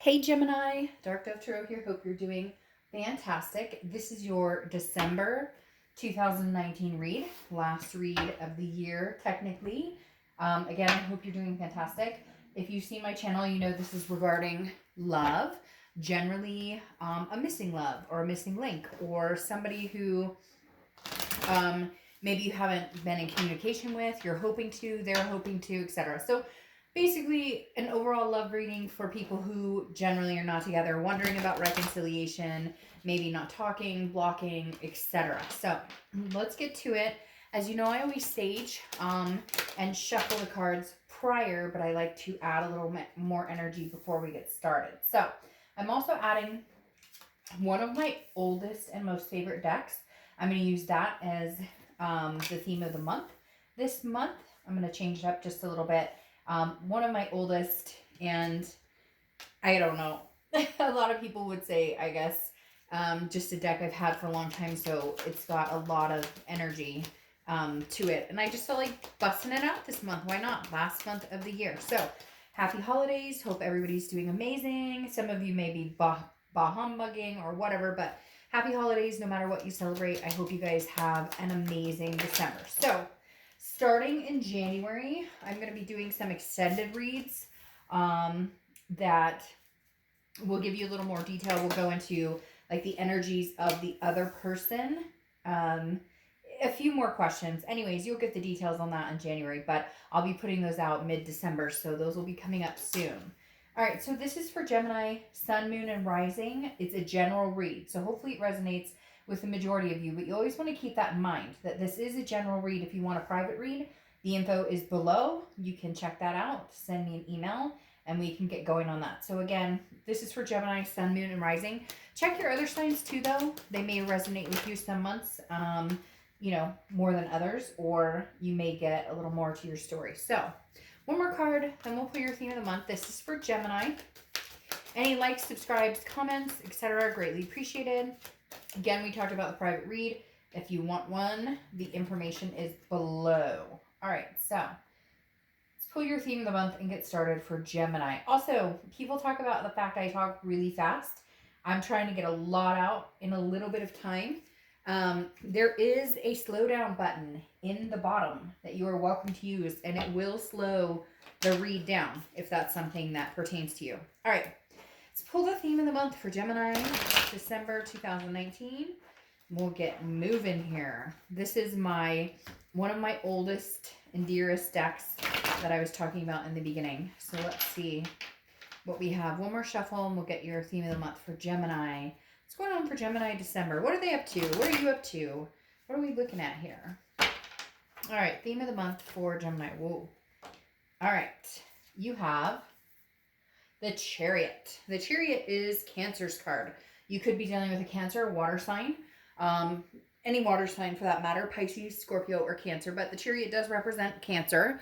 Hey Gemini, Dark Dove Tarot here. Hope you're doing fantastic. This is your December 2019 read, last read of the year technically. Again, I hope you're doing fantastic. If you've seen my channel, you know this is regarding love, generally a missing love or a missing link or somebody who maybe you haven't been in communication with, you're hoping to, they're hoping to, etc. So basically an overall love reading for people who generally are not together, wondering about reconciliation, maybe not talking, blocking, etc. So let's get to it. As you know, I always sage and shuffle the cards prior, but I like to add a little bit more energy before we get started. So I'm also adding one of my oldest and most favorite decks. I'm going to use that as the theme of the month. This month, I'm going to change it up just a little bit. One of my oldest, and I don't know, a lot of people would say, I guess, just a deck I've had for a long time, so it's got a lot of energy to it. And I just felt like busting it out this month. Why not? Last month of the year. So, happy holidays. Hope everybody's doing amazing. Some of you may be bah humbugging or whatever, but happy holidays no matter what you celebrate. I hope you guys have an amazing December. So, starting in January, I'm going to be doing some extended reads that will give you a little more detail. We'll go into like the energies of the other person. A few more questions. Anyways, you'll get the details on that in January, but I'll be putting those out mid-December, so those will be coming up soon. All right, so this is for Gemini, Sun, Moon, and Rising. It's a general read, so hopefully it resonates with the majority of you, but you always want to keep that in mind, that this is a general read. If you want a private read, the info is below. You can check that out, send me an email, and we can get going on that. So again, this is for Gemini, Sun, Moon, and Rising. Check your other signs too, though. They may resonate with you some months, you know, more than others, or you may get a little more to your story. So one more card, then we'll put your theme of the month. This is for Gemini. Any likes, subscribes, comments, etc. greatly appreciated. Again, we talked about the private read. If you want one, the information is below. All right, so let's pull your theme of the month and get started for Gemini. Also, people talk about the fact I talk really fast. I'm trying to get a lot out in a little bit of time. There is a slow down button in the bottom that you are welcome to use, and it will slow the read down if that's something that pertains to you. All right, let's pull the theme of the month for Gemini, December 2019. We'll get moving here. This is one of my oldest and dearest decks that I was talking about in the beginning. So let's see what we have. One more shuffle and we'll get your theme of the month for Gemini. What's going on for Gemini December? What are they up to? What are you up to? What are we looking at here? All right, theme of the month for Gemini. Whoa. All right, you have the Chariot. The Chariot is Cancer's card. You could be dealing with a Cancer, water sign, any water sign for that matter, Pisces, Scorpio, or Cancer, but the Chariot does represent Cancer.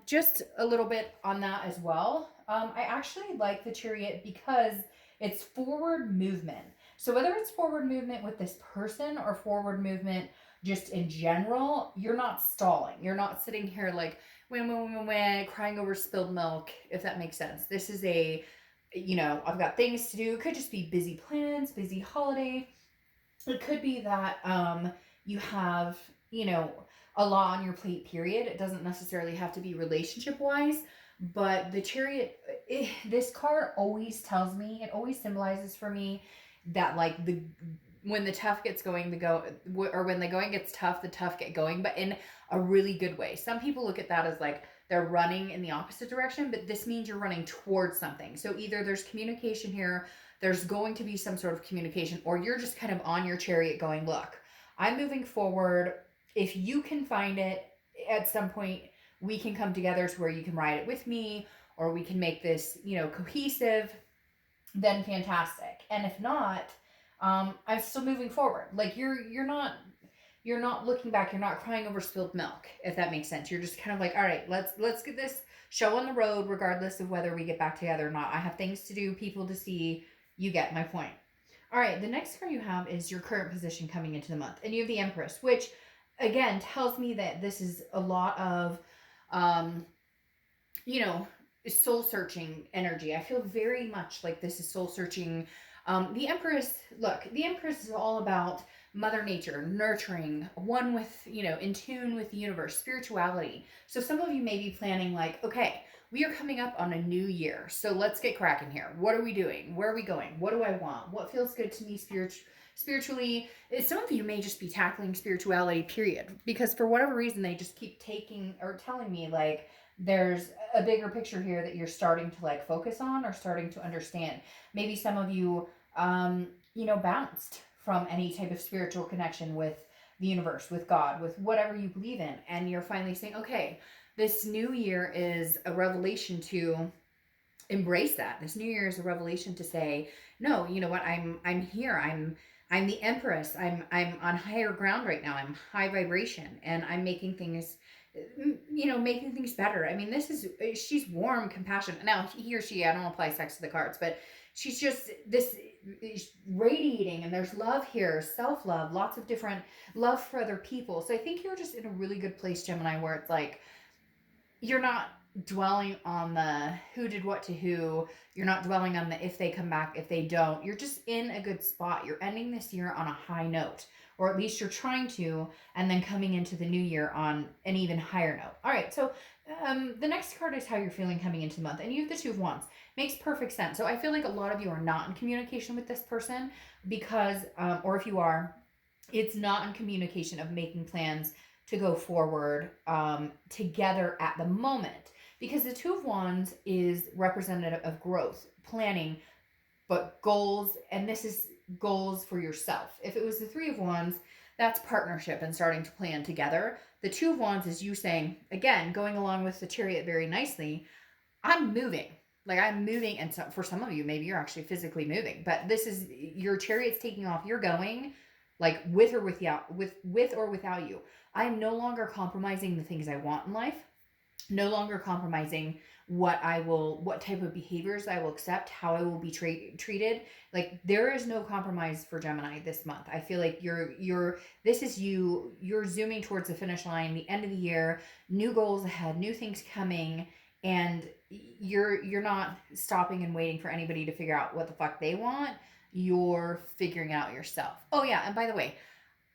Just a little bit on that as well. I actually like the Chariot because it's forward movement. So whether it's forward movement with this person or forward movement just in general, you're not stalling. You're not sitting here like, when, crying over spilled milk, if that makes sense. This is you know, I've got things to do. It could just be busy plans, busy holiday. It could be that you have, you know, a lot on your plate, period. It doesn't necessarily have to be relationship-wise, but the Chariot, this card always tells me, it always symbolizes for me that like when the tough gets going, or when the going gets tough, the tough get going, but in a really good way. Some people look at that as like they're running in the opposite direction, but this means you're running towards something. So either there's communication here, there's going to be some sort of communication, or you're just kind of on your Chariot going, look, I'm moving forward. If you can find it at some point, we can come together to where you can ride it with me, or we can make this, you know, cohesive, then fantastic. And if not, I'm still moving forward. Like you're not looking back. You're not crying over spilled milk, if that makes sense. You're just kind of like, all right, let's get this show on the road, regardless of whether we get back together or not. I have things to do, people to see. You get my point. All right, the next card you have is your current position coming into the month, and you have the Empress, which again tells me that this is a lot of, you know, soul searching energy. I feel very much like this is soul searching. The Empress, look, the Empress is all about Mother Nature, nurturing, one with, in tune with the universe, spirituality. So some of you may be planning, like, okay, we are coming up on a new year. So let's get cracking here. What are we doing? Where are we going? What do I want? What feels good to me spiritually? Some of you may just be tackling spirituality, period. Because for whatever reason, they just keep taking or telling me, like, there's a bigger picture here that you're starting to like focus on or starting to understand. Maybe some of you, bounced from any type of spiritual connection with the universe, with God, with whatever you believe in. And you're finally saying, okay, this new year is a revelation to embrace that. This new year is a revelation to say, no, you know what? I'm here. I'm the Empress. I'm on higher ground right now. I'm high vibration and I'm making things making things better. I mean, she's warm, compassionate. Now, he or she, I don't apply sex to the cards, but she's just this radiating, and there's love here, self love, lots of different love for other people. So I think you're just in a really good place, Gemini, where it's like, you're not dwelling on the who did what to who. You're not dwelling on the if they come back, if they don't. You're just in a good spot. You're ending this year on a high note, or at least you're trying to, and then coming into the new year on an even higher note. All right, so the next card is how you're feeling coming into the month, and you have the Two of Wands. Makes perfect sense. So I feel like a lot of you are not in communication with this person because, or if you are, it's not in communication of making plans to go forward together at the moment, because the Two of Wands is representative of growth, planning, but goals, and this is goals for yourself. If it was the Three of Wands, that's partnership and starting to plan together. The Two of Wands is you saying, again, going along with the Chariot very nicely, I'm moving. Like, I'm moving, and so for some of you, maybe you're actually physically moving, but this is your Chariot's taking off. You're going, like, with or without, with or without you. I am no longer compromising the things I want in life. No longer compromising what type of behaviors I will accept, how I will be treated. Like, there is no compromise for Gemini this month. I feel like this is you're zooming towards the finish line, the end of the year, new goals ahead, new things coming, and you're not stopping and waiting for anybody to figure out what the fuck they want. You're figuring out yourself. Oh yeah, and by the way,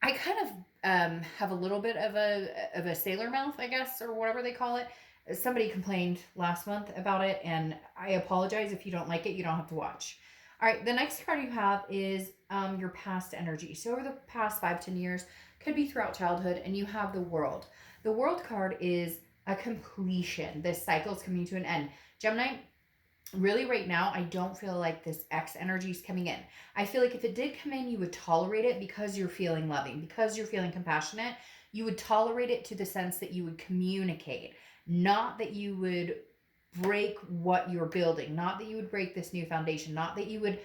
I kind of have a little bit of a sailor mouth, I guess, or whatever they call it. Somebody complained last month about it, and I apologize. If you don't like it, you don't have to watch. All right, the next card you have is your past energy. So over the past 5-10 years, could be throughout childhood, and you have the World. The World card is a completion. This cycle is coming to an end. Gemini, really right now, I don't feel like this X energy is coming in. I feel like if it did come in, you would tolerate it because you're feeling loving, because you're feeling compassionate. You would tolerate it to the sense that you would communicate, not that you would break what you're building, not that you would break this new foundation, not that you would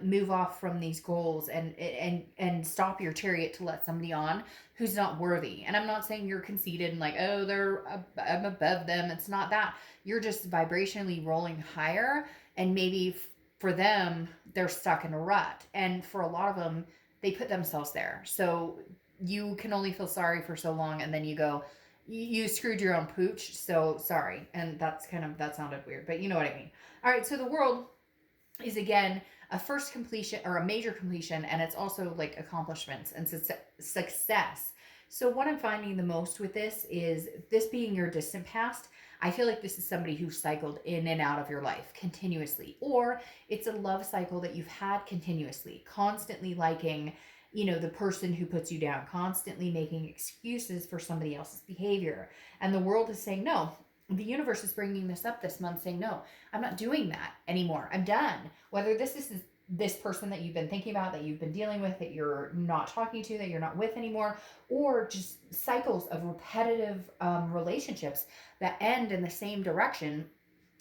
move off from these goals and stop your Chariot to let somebody on who's not worthy. And I'm not saying you're conceited and like, oh, I'm above them. It's not that. You're just vibrationally rolling higher, and maybe for them, they're stuck in a rut. And for a lot of them, they put themselves there. So you can only feel sorry for so long, and then you go, you screwed your own pooch, so sorry. And that sounded weird, but you know what I mean. All right, so the World is again a first completion or a major completion, and it's also like accomplishments and success. So what I'm finding the most with this is this being your distant past. I feel like this is somebody who cycled in and out of your life continuously, or it's a love cycle that you've had continuously, constantly liking, the person who puts you down, constantly making excuses for somebody else's behavior. And the World is saying, no, the universe is bringing this up this month, saying, no, I'm not doing that anymore. I'm done. Whether this is this person that you've been thinking about, that you've been dealing with, that you're not talking to, that you're not with anymore, or just cycles of repetitive relationships that end in the same direction.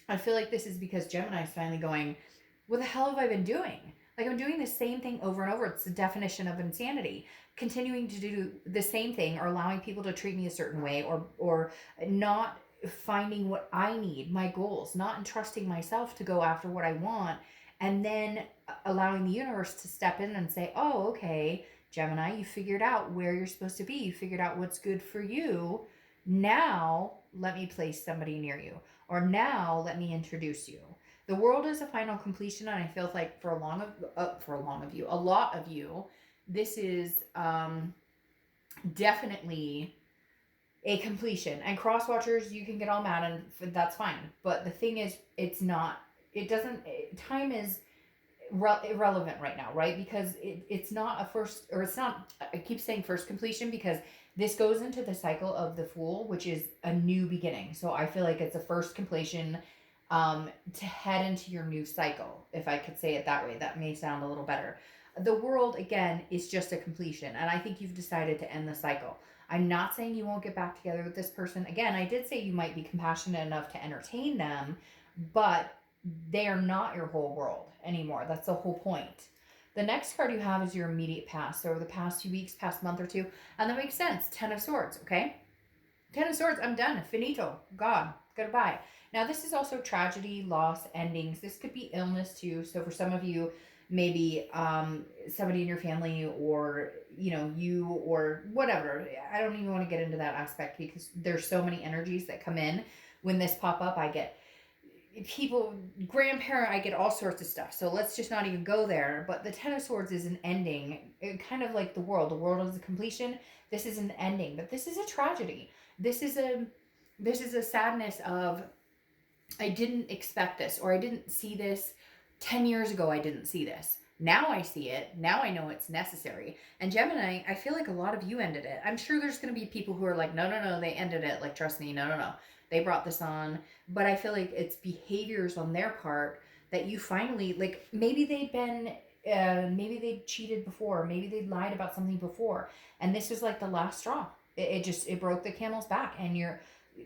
I feel like this is because Gemini is finally going, what the hell have I been doing? Like, I'm doing the same thing over and over. It's the definition of insanity. Continuing to do the same thing, or allowing people to treat me a certain way, or not finding what I need, my goals, not entrusting myself to go after what I want, and then allowing the universe to step in and say, oh, okay, Gemini, you figured out where you're supposed to be. You figured out what's good for you. Now let me place somebody near you. or now let me introduce you. The world is a final completion, and I feel like for a lot of you, this is definitely a completion. And cross watchers, you can get all mad, and that's fine. But the thing is, time is irrelevant right now, right? Because it's not a first, or it's not, I keep saying first completion because this goes into the cycle of the Fool, which is a new beginning. So I feel like it's a first completion to head into your new cycle, if I could say it that way. That may sound a little better. The world, again, is just a completion, and I think you've decided to end the cycle. I'm not saying you won't get back together with this person. Again, I did say you might be compassionate enough to entertain them, but they are not your whole world anymore. That's the whole point. The next card you have is your immediate past. So over the past few weeks, past month or two, and that makes sense. 10 of Swords, okay? 10 of Swords, I'm done. Finito. God. Goodbye. Now, this is also tragedy, loss, endings. This could be illness too. So for some of you, maybe somebody in your family, or you, or whatever. I don't even want to get into that aspect because there's so many energies that come in when this pop up. I get people, grandparent, I get all sorts of stuff. So let's just not even go there. But the 10 of Swords is an ending, kind of like the world. The world is a completion. This is an ending, but this is a tragedy. This is a sadness of, I didn't expect this, or I didn't see this 10 years ago. I didn't see this. Now I see it. Now I know it's necessary. And Gemini, I feel like a lot of you ended it. I'm sure there's going to be people who are like, no, they ended it. Like, trust me, no. They brought this on. But I feel like it's behaviors on their part that you finally, like, maybe maybe they'd cheated before. Maybe they'd lied about something before. And this was like the last straw. It broke the camel's back. And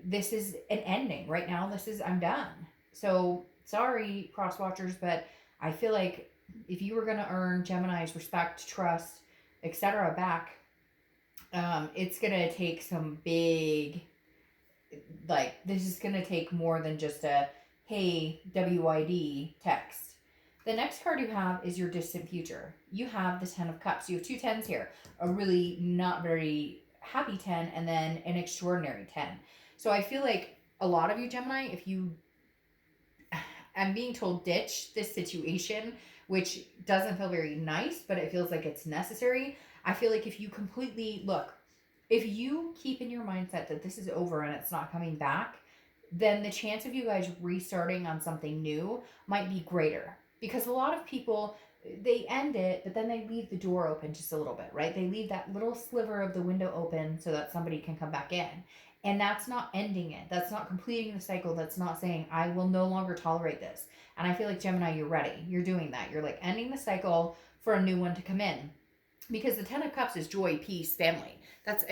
this is an ending right now. I'm done. So sorry, cross watchers, but I feel like if you were going to earn Gemini's respect, trust, etc. back, it's going to take some big, this is going to take more than just a, hey, WID text. The next card you have is your distant future. You have the 10 of Cups. You have two 10s here. A really not very happy 10, and then an extraordinary 10. So I feel like a lot of you, Gemini, I'm being told ditch this situation, which doesn't feel very nice, but it feels like it's necessary. I feel like if you keep in your mindset that this is over and it's not coming back, then the chance of you guys restarting on something new might be greater. Because a lot of people, they end it, but then they leave the door open just a little bit, right? They leave that little sliver of the window open so that somebody can come back in. And that's not ending it. That's not completing the cycle. That's not saying, I will no longer tolerate this. And I feel like, Gemini, you're ready. You're doing that. You're like ending the cycle for a new one to come in. Because the 10 of Cups is joy, peace, family. That's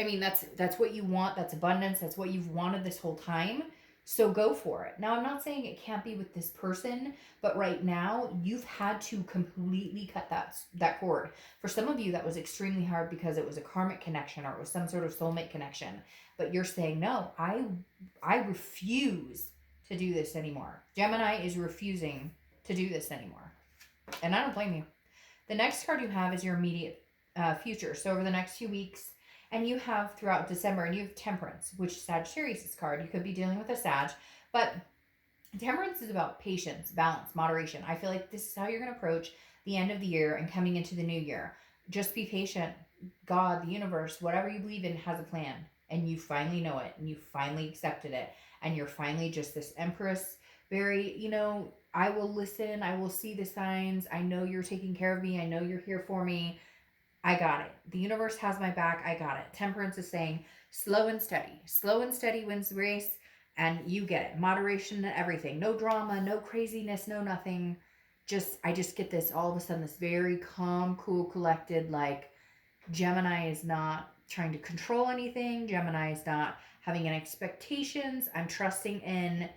what you want. That's abundance. That's what you've wanted this whole time. So go for it. Now, I'm not saying it can't be with this person, but right now you've had to completely cut that cord. For some of you, that was extremely hard because it was a karmic connection, or it was some sort of soulmate connection. But you're saying, no, I refuse to do this anymore. Gemini is refusing to do this anymore. And I don't blame you. The next card you have is your immediate future. So over the next few weeks, and you have throughout December, and you have Temperance, which is Sagittarius' card. You could be dealing with a Sag, but Temperance is about patience, balance, moderation. I feel like this is how you're going to approach the end of the year and coming into the new year. Just be patient. God, the universe, whatever you believe in has a plan, and you finally know it, and you finally accepted it, and you're finally just this Empress, very, I will listen, I will see the signs, I know you're taking care of me, I know you're here for me, I got it. The universe has my back, I got it. Temperance is saying, slow and steady wins the race, and you get it. Moderation and everything, no drama, no craziness, no nothing. I just get this, all of a sudden, this very calm, cool, collected, like, Gemini is not trying to control anything. Gemini is not having any expectations. I'm trusting in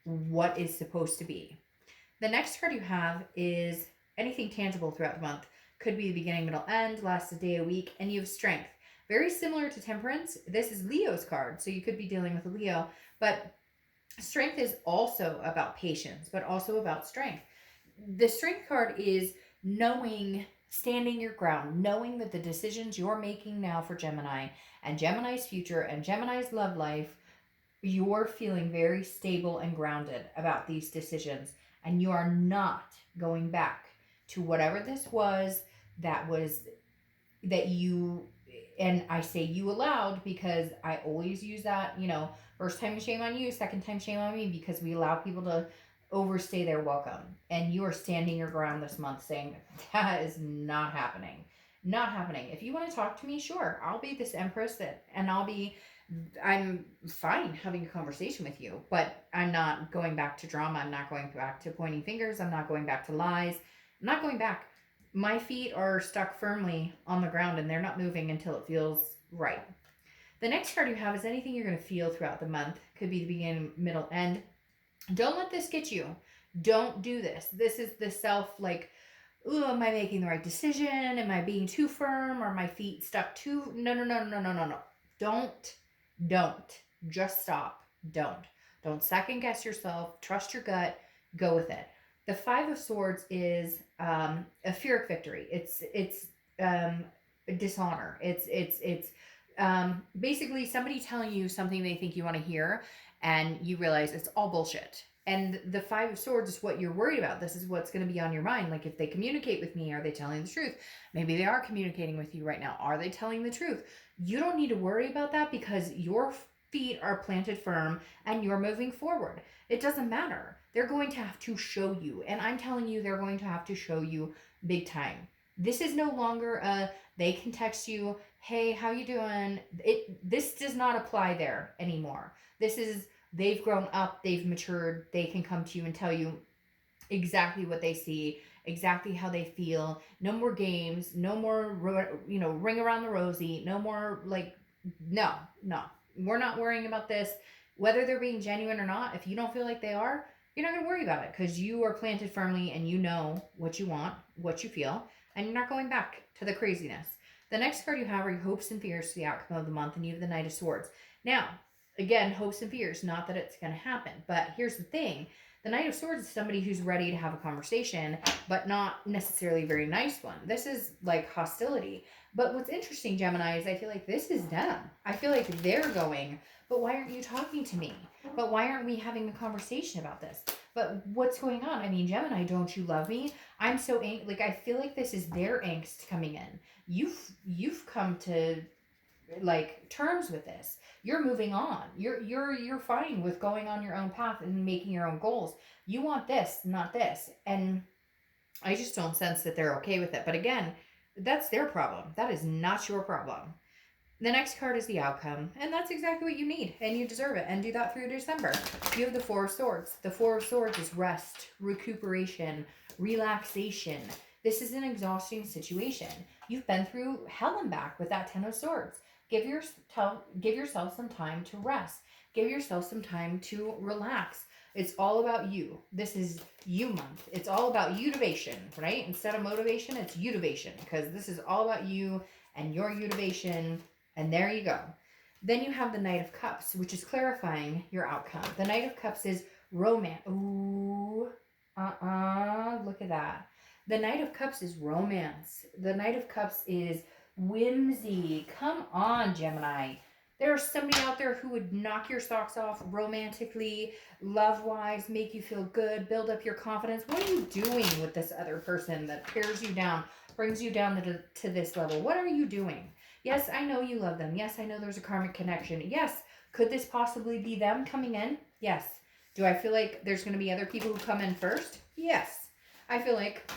what is supposed to be. The next card you have is anything tangible throughout the month. Could be the beginning, middle, end, lasts a day, a week, and you have Strength. Very similar to Temperance. This is Leo's card, so you could be dealing with a Leo, but Strength is also about patience, but also about strength. The Strength card is knowing, standing your ground, knowing that the decisions you're making now for Gemini and Gemini's future and Gemini's love life you're feeling very stable and grounded about these decisions, and you are not going back to whatever this was that was that you, and I say you allowed because I always use that, first time shame on you, second time shame on me, because we allow people to overstay their welcome. And you are standing your ground this month saying that is not happening. Not happening. If you want to talk to me, sure, I'll be this empress and I'm fine having a conversation with you, but I'm not going back to drama. I'm not going back to pointing fingers. I'm not going back to lies. I'm not going back. My feet are stuck firmly on the ground and they're not moving until it feels right. The next card you have is anything you're going to feel throughout the month. Could be the beginning, middle, end. Don't let this get you. Don't do this. This is the self, like, ooh, am I making the right decision? Am I being too firm? Are my feet stuck too? No, no, no, no, no, no, no. Don't. Just stop. Don't second guess yourself. Trust your gut. Go with it. The Five of Swords is a Pyrrhic victory. It's dishonor. It's basically somebody telling you something they think you want to hear, and you realize it's all bullshit. And the Five of Swords is what you're worried about. This is what's going to be on your mind. Like, if they communicate with me, are they telling the truth? Maybe they are communicating with you right now. Are they telling the truth? You don't need to worry about that because your feet are planted firm and you're moving forward. It doesn't matter. They're going to have to show you. And I'm telling you, they're going to have to show you big time. This is no longer they can text you, hey, how you doing? This does not apply there anymore. This is, they've grown up, they've matured, they can come to you and tell you exactly what they see, exactly how they feel. No more games, no more, ring around the rosy, no more no. We're not worrying about this. Whether they're being genuine or not, if you don't feel like they are, you're not going to worry about it because you are planted firmly and you know what you want, what you feel, and you're not going back to the craziness. The next card you have are your hopes and fears for the outcome of the month, and you have the Knight of Swords. Now, again, hopes and fears, not that it's going to happen, but here's the thing. The Knight of Swords is somebody who's ready to have a conversation, but not necessarily a very nice one. This is like hostility. But what's interesting, Gemini, is I feel like this is them. I feel like they're going, but why aren't you talking to me? But why aren't we having a conversation about this? But what's going on? I mean, Gemini, don't you love me? I'm so angry. I feel like this is their angst coming in. You've come to terms with this. You're moving on. You're fine with going on your own path and making your own goals. You want this, not this. And I just don't sense that they're okay with it. But again, that's their problem. That is not your problem. The next card is the outcome, and that's exactly what you need, and you deserve it, and do that through December. You have the Four of Swords. The Four of Swords is rest, recuperation, relaxation. This is an exhausting situation. You've been through hell and back with that Ten of Swords. Give yourself some time to rest. Give yourself some time to relax. It's all about you. This is you month. It's all about utivation, right? Instead of motivation, it's utivation, because this is all about you and your utivation. And there you go. Then you have the Knight of Cups, which is clarifying your outcome. The Knight of Cups is romance. Ooh, look at that. The Knight of Cups is romance. The Knight of Cups is whimsy. Come on, Gemini. There's somebody out there who would knock your socks off romantically, love-wise, make you feel good, build up your confidence. What are you doing with this other person that tears you down, brings you down to this level? What are you doing? Yes, I know you love them. Yes, I know there's a karmic connection. Yes, could this possibly be them coming in? Yes. Do I feel like there's going to be other people who come in first? Yes. I feel like,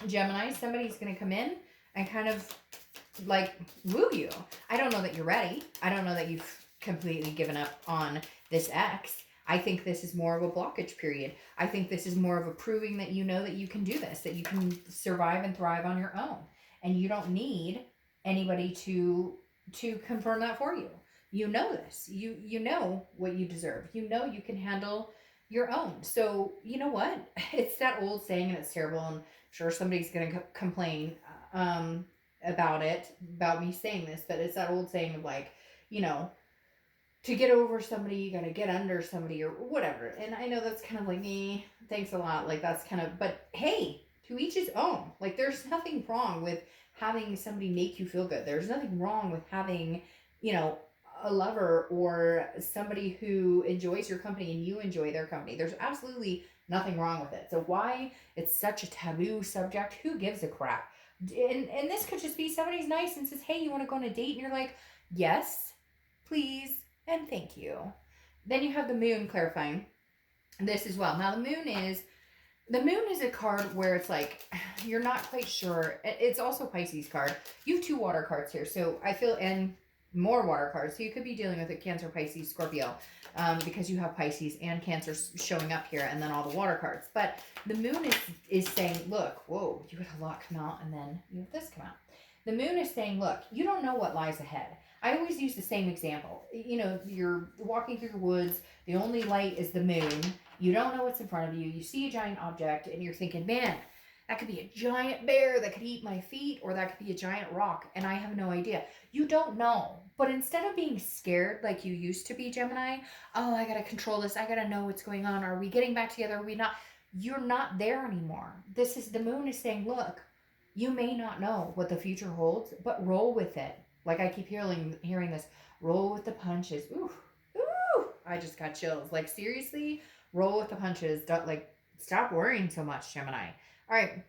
Gemini, somebody's going to come in and kind of woo you. I don't know that you're ready. I don't know that you've completely given up on this ex. I think this is more of a blockage period. I think this is more of a proving that you know that you can do this, that you can survive and thrive on your own. And you don't need anybody to confirm that for you. You know this. You know what you deserve. You know you can handle your own. So, you know what? It's that old saying, and it's terrible, and I'm sure somebody's going to complain about me saying this, but it's that old saying of to get over somebody, you got to get under somebody or whatever. And I know that's kind of thanks a lot. That's kind of, but hey, to each his own. There's nothing wrong with having somebody make you feel good. There's nothing wrong with having, a lover or somebody who enjoys your company and you enjoy their company. There's absolutely nothing wrong with it. So why it's such a taboo subject, who gives a crap? And this could just be somebody's nice and says, hey, you want to go on a date? And you're like, yes, please, and thank you. Then you have the moon clarifying this as well. Now the moon is a card where it's like you're not quite sure. It's also Pisces card. You have 2 water cards here, so I feel, and more water cards. So you could be dealing with a Cancer, Pisces, Scorpio, because you have Pisces and Cancer showing up here, and then all the water cards. But the moon is saying, look, whoa, you had a lot come out, and then you have this come out. The moon is saying, look, you don't know what lies ahead. I always use the same example. You know, you're walking through the woods. The only light is the moon. You don't know what's in front of you. You see a giant object, and you're thinking, man, that could be a giant bear that could eat my feet, or that could be a giant rock, and I have no idea. You don't know. But instead of being scared like you used to be, Gemini, oh, I got to control this. I got to know what's going on. Are we getting back together? Are we not? You're not there anymore. The moon is saying, look, you may not know what the future holds, but roll with it. Like I keep hearing this, roll with the punches. Ooh, ooh, I just got chills. Like seriously, roll with the punches. Stop worrying so much, Gemini. All right.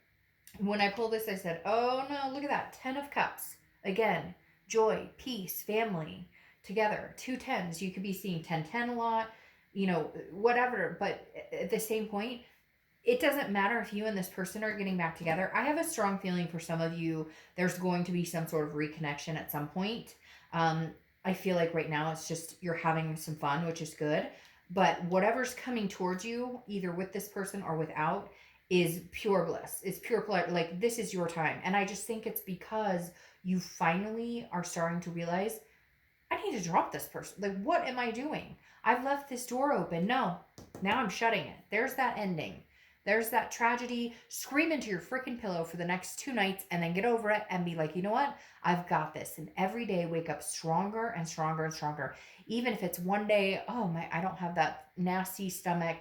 When I pulled this, I said, oh no, look at that. 10 of Cups. Again, joy, peace, family, together. 2 10s. You could be seeing 10-10 a lot, you know, whatever. But at the same point, it doesn't matter if you and this person are getting back together. I have a strong feeling for some of you, there's going to be some sort of reconnection at some point. I feel like right now it's just you're having some fun, which is good. But whatever's coming towards you, either with this person or without, is pure bliss. It's pure pleasure. Like this is your time. And I just think it's because you finally are starting to realize, I need to drop this person. Like, what am I doing? I've left this door open. No, now I'm shutting it. There's that ending. There's that tragedy. Scream into your freaking pillow for the next 2 nights and then get over it and be like, you know what? I've got this. And every day wake up stronger and stronger and stronger. Even if it's one day, oh my, I don't have that nasty stomach,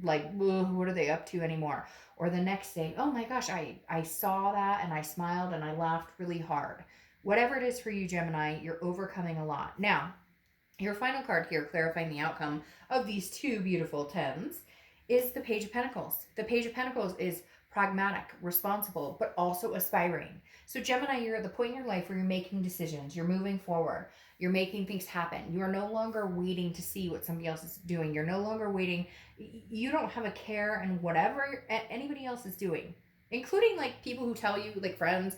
like, what are they up to anymore? Or the next day, oh my gosh, I saw that and I smiled and I laughed really hard. Whatever it is for you, Gemini, you're overcoming a lot. Now, your final card here, clarifying the outcome of these 2 beautiful 10s, is the Page of Pentacles. The Page of Pentacles is pragmatic, responsible, but also aspiring. So Gemini, you're at the point in your life where you're making decisions. You're moving forward. You're making things happen. You are no longer waiting to see what somebody else is doing. You're no longer waiting. You don't have a care in whatever anybody else is doing, including like people who tell you, like friends,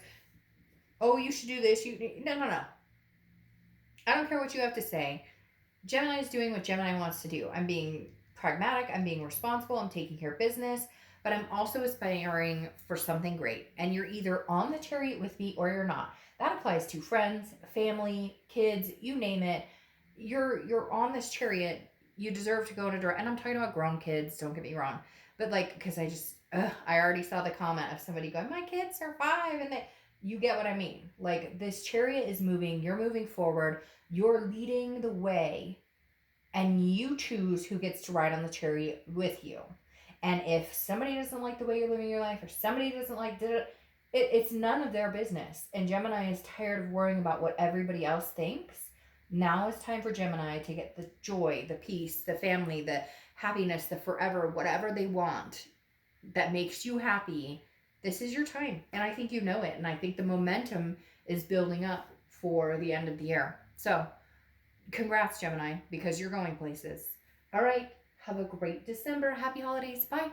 oh, you should do this. No. I don't care what you have to say. Gemini is doing what Gemini wants to do. I'm being pragmatic, I'm being responsible, I'm taking care of business, but I'm also aspiring for something great. And you're either on the chariot with me or you're not. That applies to friends, family, kids, you name it. You're on this chariot. You deserve to go in a direction. And I'm talking about grown kids, don't get me wrong. But like, because I already saw the comment of somebody going, my kids are 5, and you get what I mean. Like this chariot is moving, you're moving forward, you're leading the way. And you choose who gets to ride on the chariot with you. And if somebody doesn't like the way you're living your life, or somebody doesn't like it's none of their business. And Gemini is tired of worrying about what everybody else thinks. Now it's time for Gemini to get the joy, the peace, the family, the happiness, the forever, whatever they want that makes you happy. This is your time. And I think you know it. And I think the momentum is building up for the end of the year. So congrats, Gemini, because you're going places. All right. Have a great December. Happy holidays. Bye.